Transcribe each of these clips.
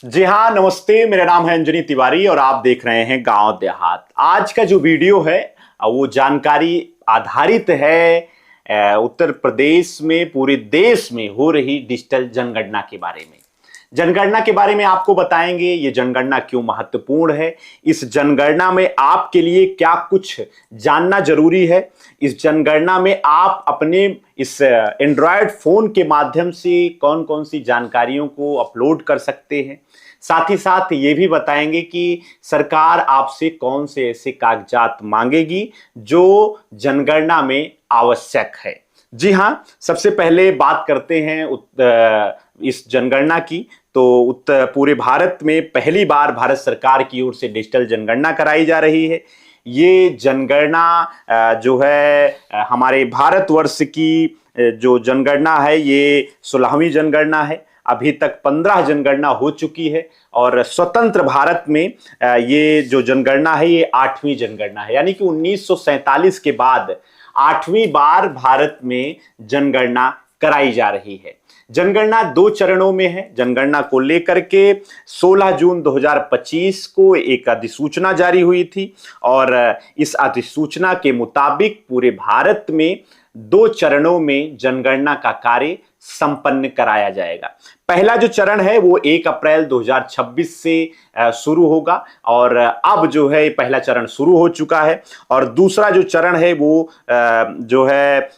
जी हाँ, नमस्ते। मेरा नाम है अंजनी तिवारी और आप देख रहे हैं गांव देहात। आज का जो वीडियो है वो जानकारी आधारित है उत्तर प्रदेश में पूरे देश में हो रही डिजिटल जनगणना के बारे में। जनगणना के बारे में आपको बताएंगे, ये जनगणना क्यों महत्वपूर्ण है, इस जनगणना में आपके लिए क्या कुछ जानना जरूरी है, इस जनगणना में आप अपने इस एंड्रॉयड फोन के माध्यम से कौन कौन सी जानकारियों को अपलोड कर सकते हैं। साथ ही साथ ये भी बताएंगे कि सरकार आपसे कौन से ऐसे कागजात मांगेगी जो जनगणना में आवश्यक है। जी हाँ, सबसे पहले बात करते हैं इस जनगणना की। तो पूरे भारत में पहली बार भारत सरकार की ओर से डिजिटल जनगणना कराई जा रही है। ये जनगणना जो है हमारे भारतवर्ष की जो जनगणना है ये 16वीं जनगणना है। अभी तक 15 जनगणना हो चुकी है और स्वतंत्र भारत में ये जो जनगणना है ये 8वीं जनगणना है, यानी कि 1947 के बाद 8वीं बार भारत में जनगणना कराई जा रही है। जनगणना 2 चरणों में है। जनगणना को लेकर के 16 जून 2025 को एक अधिसूचना जारी हुई थी और इस अधिसूचना के मुताबिक पूरे भारत में 2 चरणों में जनगणना का कार्य संपन्न कराया जाएगा। पहला जो चरण है वो 1 अप्रैल 2026 से शुरू होगा और अब जो है पहला चरण शुरू हो चुका है और दूसरा जो चरण है वो जो है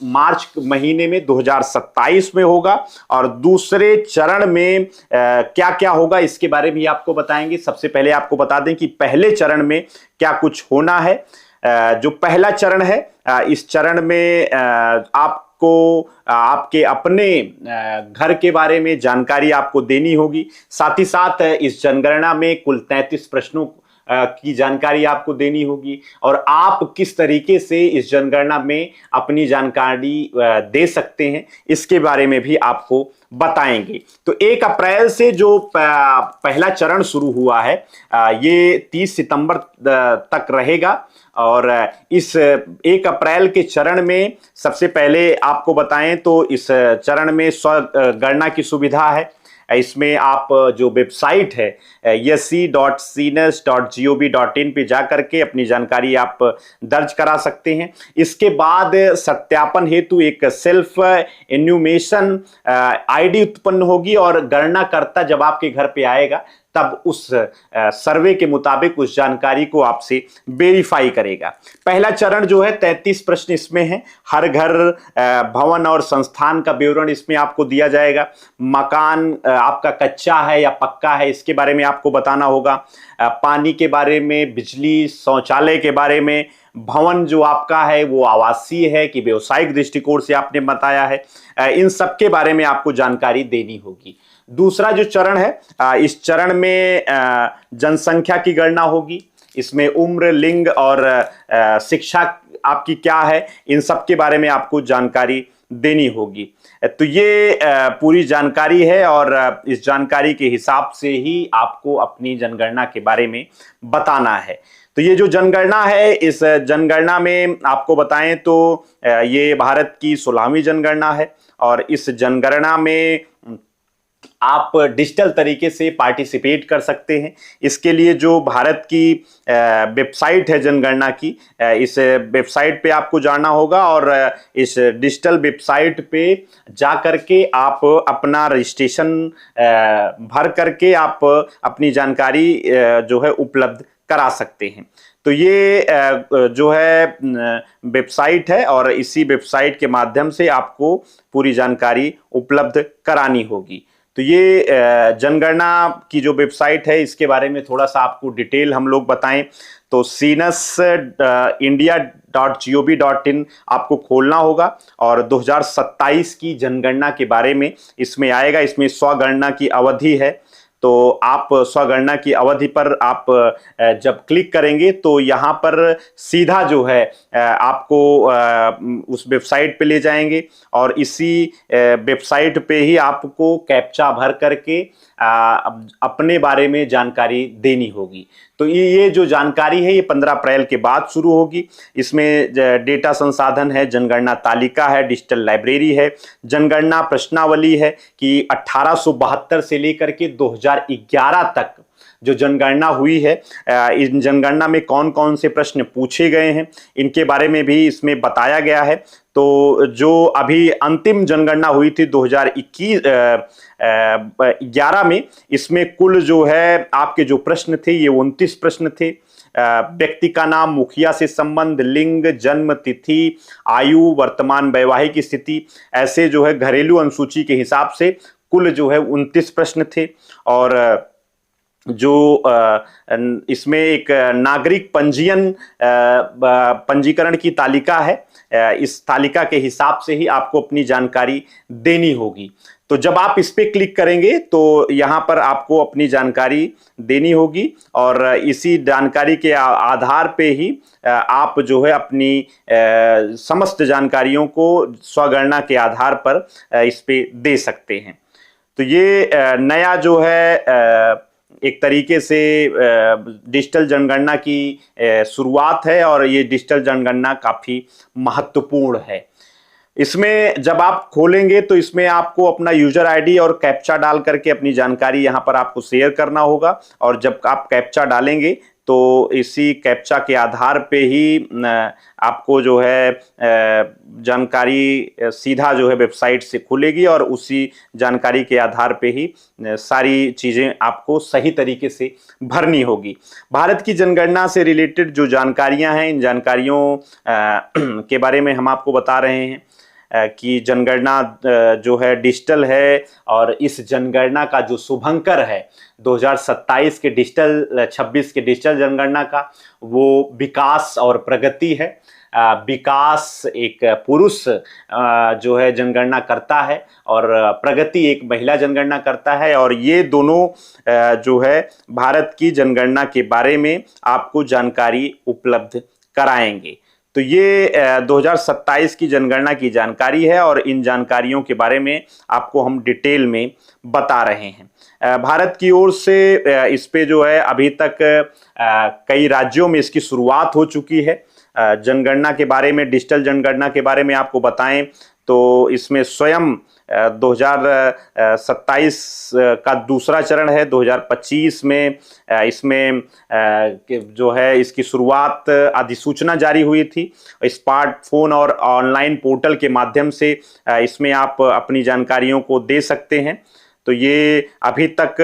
मार्च महीने में 2027 में होगा। और दूसरे चरण में क्या क्या होगा इसके बारे में भी आपको बताएंगे। सबसे पहले आपको बता दें कि पहले चरण में क्या कुछ होना है। जो पहला चरण है इस चरण में आपको आपके अपने घर के बारे में जानकारी आपको देनी होगी। साथ ही साथ इस जनगणना में कुल 33 प्रश्नों की जानकारी आपको देनी होगी और आप किस तरीके से इस जनगणना में अपनी जानकारी दे सकते हैं इसके बारे में भी आपको बताएंगे। तो 1 अप्रैल से जो पहला चरण शुरू हुआ है ये 30 सितंबर तक रहेगा और इस 1 अप्रैल के चरण में सबसे पहले आपको बताएं तो इस चरण में स्वगणना की सुविधा है। इसमें आप जो वेबसाइट है yesi.cnes.gov.in पे जा करके अपनी जानकारी आप दर्ज करा सकते हैं। इसके बाद सत्यापन हेतु एक सेल्फ एन्यूमेशन आईडी उत्पन्न होगी और गणनाकर्ता जब आपके घर पे आएगा तब उस सर्वे के मुताबिक उस जानकारी को आपसे वेरीफाई करेगा। पहला चरण जो है 33 प्रश्न इसमें है। हर घर भवन और संस्थान का विवरण इसमें आपको दिया जाएगा। मकान आपका कच्चा है या पक्का है इसके बारे में आपको बताना होगा। पानी के बारे में, बिजली, शौचालय के बारे में, भवन जो आपका है वो आवासीय है कि व्यवसायिक दृष्टिकोण से आपने बताया है, इन सब के बारे में आपको जानकारी देनी होगी। दूसरा जो चरण है इस चरण में जनसंख्या की गणना होगी। इसमें उम्र, लिंग और शिक्षा आपकी क्या है इन सब के बारे में आपको जानकारी देनी होगी। तो ये पूरी जानकारी है और इस जानकारी के हिसाब से ही आपको अपनी जनगणना के बारे में बताना है। तो ये जो जनगणना है इस जनगणना में आपको बताएं तो ये भारत की 16वीं जनगणना है और इस जनगणना में आप डिजिटल तरीके से पार्टिसिपेट कर सकते हैं। इसके लिए जो भारत की वेबसाइट है जनगणना की, इस वेबसाइट पे आपको जाना होगा और इस डिजिटल वेबसाइट पे जा करके आप अपना रजिस्ट्रेशन भर करके आप अपनी जानकारी जो है उपलब्ध करा सकते हैं। तो ये जो है वेबसाइट है और इसी वेबसाइट के माध्यम से आपको पूरी जानकारी उपलब्ध करानी होगी। तो ये जनगणना की जो वेबसाइट है इसके बारे में थोड़ा सा आपको डिटेल हम लोग बताएं तो cnesindia.gov.in आपको खोलना होगा और 2027 की जनगणना के बारे में इसमें आएगा। इसमें स्वगणना की अवधि है तो आप स्वगणना की अवधि पर आप जब क्लिक करेंगे तो यहाँ पर सीधा जो है आपको उस वेबसाइट पे ले जाएंगे और इसी वेबसाइट पे ही आपको कैप्चा भर करके अपने बारे में जानकारी देनी होगी। तो ये जो जानकारी है ये 15 अप्रैल के बाद शुरू होगी। इसमें डेटा संसाधन है, जनगणना तालिका है, डिजिटल लाइब्रेरी है, जनगणना प्रश्नावली है कि 1872 से लेकर के 2011 तक जो जनगणना हुई है, इन जनगणना में कौन कौन से प्रश्न पूछे गए हैं इनके बारे में भी इसमें बताया गया है। तो जो अभी अंतिम जनगणना हुई थी 2011 में, इसमें कुल जो है आपके जो प्रश्न थे ये 29 प्रश्न थे। व्यक्ति का नाम, मुखिया से संबंध, लिंग, जन्म तिथि, आयु, वर्तमान वैवाहिक स्थिति, ऐसे जो है घरेलू अनुसूची के हिसाब से कुल जो है 29 प्रश्न थे। और जो इसमें एक नागरिक पंजीकरण की तालिका है, इस तालिका के हिसाब से ही आपको अपनी जानकारी देनी होगी। तो जब आप इस पे क्लिक करेंगे तो यहाँ पर आपको अपनी जानकारी देनी होगी और इसी जानकारी के आधार पे ही आप जो है अपनी समस्त जानकारियों को स्वगणना के आधार पर इस पे दे सकते हैं। तो ये नया जो है एक तरीके से डिजिटल जनगणना की शुरुआत है और ये डिजिटल जनगणना काफ़ी महत्वपूर्ण है। इसमें जब आप खोलेंगे तो इसमें आपको अपना यूजर आईडी और कैप्चा डाल करके अपनी जानकारी यहाँ पर आपको शेयर करना होगा और जब आप कैप्चा डालेंगे तो इसी कैप्चा के आधार पे ही आपको जो है जानकारी सीधा जो है वेबसाइट से खुलेगी और उसी जानकारी के आधार पे ही सारी चीज़ें आपको सही तरीके से भरनी होगी। भारत की जनगणना से रिलेटेड जो जानकारियां हैं, इन जानकारियों के बारे में हम आपको बता रहे हैं कि जनगणना जो है डिजिटल है और इस जनगणना का जो शुभंकर है 2027 के डिजिटल 26 के डिजिटल जनगणना का, वो विकास और प्रगति है। विकास एक पुरुष जो है जनगणना करता है और प्रगति एक महिला जनगणना करता है और ये दोनों जो है भारत की जनगणना के बारे में आपको जानकारी उपलब्ध कराएंगे। तो ये 2027 की जनगणना की जानकारी है और इन जानकारियों के बारे में आपको हम डिटेल में बता रहे हैं। भारत की ओर से इस पे जो है अभी तक कई राज्यों में इसकी शुरुआत हो चुकी है। जनगणना के बारे में, डिजिटल जनगणना के बारे में आपको बताएं तो इसमें स्वयं 2027 का दूसरा चरण है। 2025 में इसमें जो है इसकी शुरुआत अधिसूचना जारी हुई थी। स्मार्टफोन और ऑनलाइन पोर्टल के माध्यम से इसमें आप अपनी जानकारियों को दे सकते हैं। तो ये अभी तक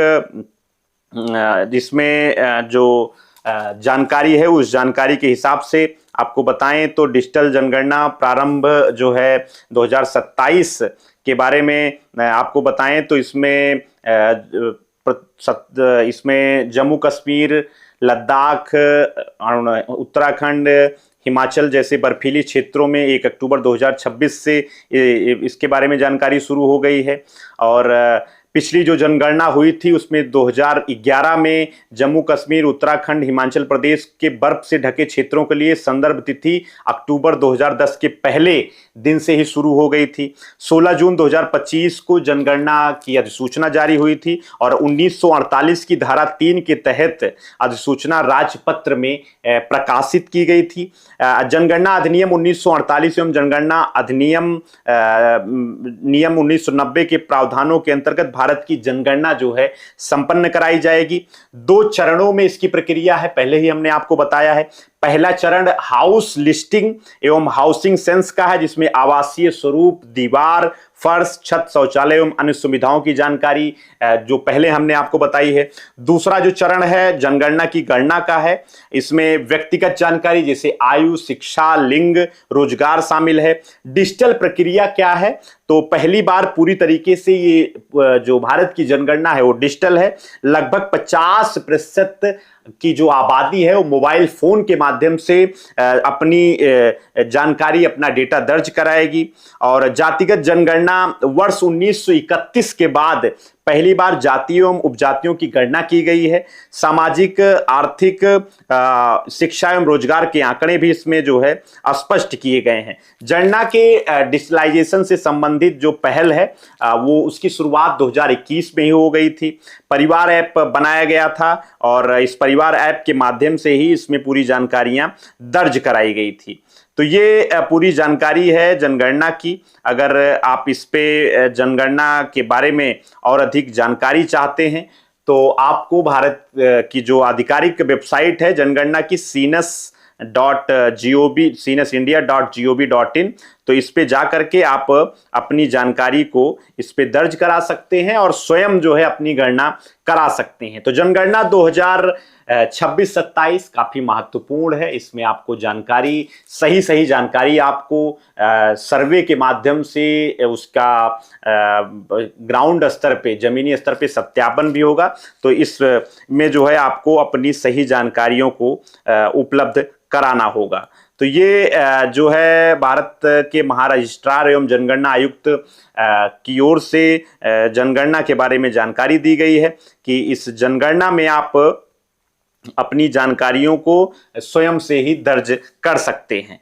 जिसमें जो जानकारी है उस जानकारी के हिसाब से आपको बताएं तो डिजिटल जनगणना प्रारंभ जो है 2027 के बारे में आपको बताएं तो इसमें जम्मू कश्मीर, लद्दाख, उत्तराखंड, हिमाचल जैसे बर्फीली क्षेत्रों में 1 अक्टूबर 2026 से इसके बारे में जानकारी शुरू हो गई है। और पिछली जो जनगणना हुई थी उसमें 2011 में जम्मू कश्मीर, उत्तराखंड, हिमाचल प्रदेश के बर्फ से ढके क्षेत्रों के लिए संदर्भ तिथि अक्टूबर 2010 के पहले दिन से ही शुरू हो गई थी। 16 जून 2025 को जनगणना की अधिसूचना जारी हुई थी और 1948 की धारा 3 के तहत अधिसूचना राजपत्र में प्रकाशित की गई थी। जनगणना अधिनियम 1948 एवं जनगणना अधिनियम नियम 1990 के प्रावधानों के अंतर्गत भारत की जनगणना जो है संपन्न कराई जाएगी। 2 चरणों में इसकी प्रक्रिया है, पहले ही हमने आपको बताया है। पहला चरण हाउस लिस्टिंग एवं हाउसिंग सेंस का है, जिसमें आवासीय स्वरूप, दीवार, फर्श, छत, शौचालय एवं अन्य सुविधाओं की जानकारी जो पहले हमने आपको बताई है। दूसरा जो चरण है जनगणना की गणना का है, इसमें व्यक्तिगत जानकारी जैसे आयु, शिक्षा, लिंग, रोजगार शामिल है। डिजिटल प्रक्रिया क्या है, तो पहली बार पूरी तरीके से ये जो भारत की जनगणना है वो डिजिटल है। लगभग 50% की जो आबादी है वो मोबाइल फोन के माध्यम से अपनी जानकारी, अपना डेटा दर्ज कराएगी। और जातिगत जनगणना वर्ष 1931 के बाद पहली बार जातियों एवं उपजातियों की गणना की गई है। सामाजिक, आर्थिक, शिक्षा एवं रोजगार के आंकड़े भी इसमें जो है स्पष्ट किए गए हैं। जनगणना के डिजिटलाइजेशन से संबंधित जो पहल है वो उसकी शुरुआत 2021 में ही हो गई थी। परिवार ऐप बनाया गया था और इस परिवार ऐप के माध्यम से ही इसमें पूरी जानकारियां दर्ज कराई गई थी। तो ये पूरी जानकारी है जनगणना की। अगर आप इस पे जनगणना के बारे में और अधिक जानकारी चाहते हैं तो आपको भारत की जो आधिकारिक वेबसाइट है जनगणना की CNSindia.gov.in, तो इस पे जा करके आप अपनी जानकारी को इस पे दर्ज करा सकते हैं और स्वयं जो है अपनी गणना करा सकते हैं। तो जनगणना 2026-27 काफी महत्वपूर्ण है। इसमें आपको जानकारी, सही जानकारी आपको सर्वे के माध्यम से उसका ग्राउंड स्तर पे, जमीनी स्तर पे सत्यापन भी होगा। तो इसमें जो है आपको अपनी सही जानकारियों को उपलब्ध कराना होगा। तो ये जो है भारत के महारजिस्ट्रार एवं जनगणना आयुक्त की ओर से जनगणना के बारे में जानकारी दी गई है कि इस जनगणना में आप अपनी जानकारियों को स्वयं से ही दर्ज कर सकते हैं।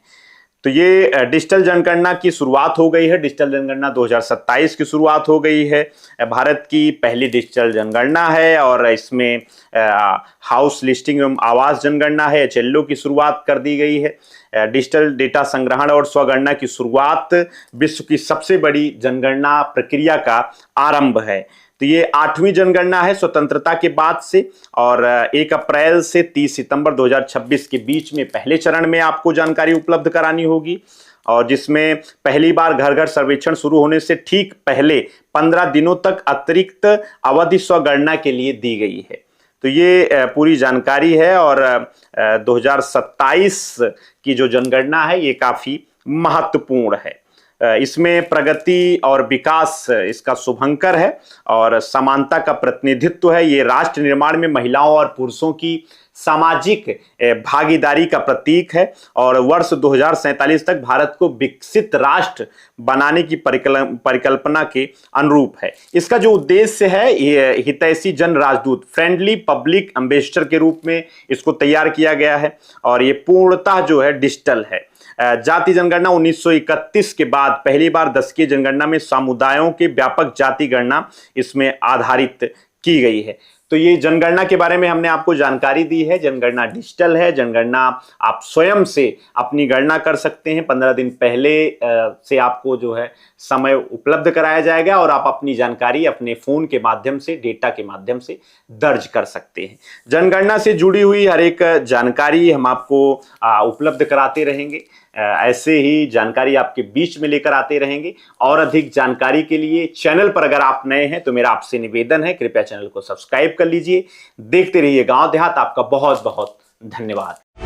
तो ये डिजिटल जनगणना की शुरुआत हो गई है। डिजिटल जनगणना 2027 की शुरुआत हो गई है। भारत की पहली डिजिटल जनगणना है और इसमें हाउस लिस्टिंग एवं आवास जनगणना है, HLO की शुरुआत कर दी गई है। डिजिटल डेटा संग्रहण और स्वगणना की शुरुआत विश्व की सबसे बड़ी जनगणना प्रक्रिया का आरंभ है। तो ये 8वीं जनगणना है स्वतंत्रता के बाद से और 1 अप्रैल से 30 सितंबर 2026 के बीच में पहले चरण में आपको जानकारी उपलब्ध करानी होगी और जिसमें पहली बार घर घर सर्वेक्षण शुरू होने से ठीक पहले 15 दिनों तक अतिरिक्त अवधि स्वगणना के लिए दी गई है। तो ये पूरी जानकारी है और 2027 की जो जनगणना है ये काफी महत्वपूर्ण है। इसमें प्रगति और विकास इसका शुभंकर है और समानता का प्रतिनिधित्व है। ये राष्ट्र निर्माण में महिलाओं और पुरुषों की सामाजिक भागीदारी का प्रतीक है और वर्ष 2047 तक भारत को विकसित राष्ट्र बनाने की परिकल्पना के अनुरूप है। इसका जो उद्देश्य है ये हितैषी जन राजदूत, फ्रेंडली पब्लिक एम्बेसडर के रूप में इसको तैयार किया गया है और ये पूर्णतः जो है डिजिटल है। जाति जनगणना 1931 के बाद पहली बार दशकीय जनगणना में समुदायों के व्यापक जाति गणना इसमें आधारित की गई है। तो ये जनगणना के बारे में हमने आपको जानकारी दी है। जनगणना डिजिटल है। जनगणना आप स्वयं से अपनी गणना कर सकते हैं। 15 दिन पहले से आपको जो है समय उपलब्ध कराया जाएगा और आप अपनी जानकारी अपने फोन के माध्यम से, डेटा के माध्यम से दर्ज कर सकते हैं। जनगणना से जुड़ी हुई हर एक जानकारी हम आपको उपलब्ध कराते रहेंगे। ऐसे ही जानकारी आपके बीच में लेकर आते रहेंगे और अधिक जानकारी के लिए चैनल पर अगर आप नए हैं तो मेरा आपसे निवेदन है, कृपया चैनल को सब्सक्राइब कर लीजिए। देखते रहिए गांव देहात। आपका बहुत बहुत धन्यवाद।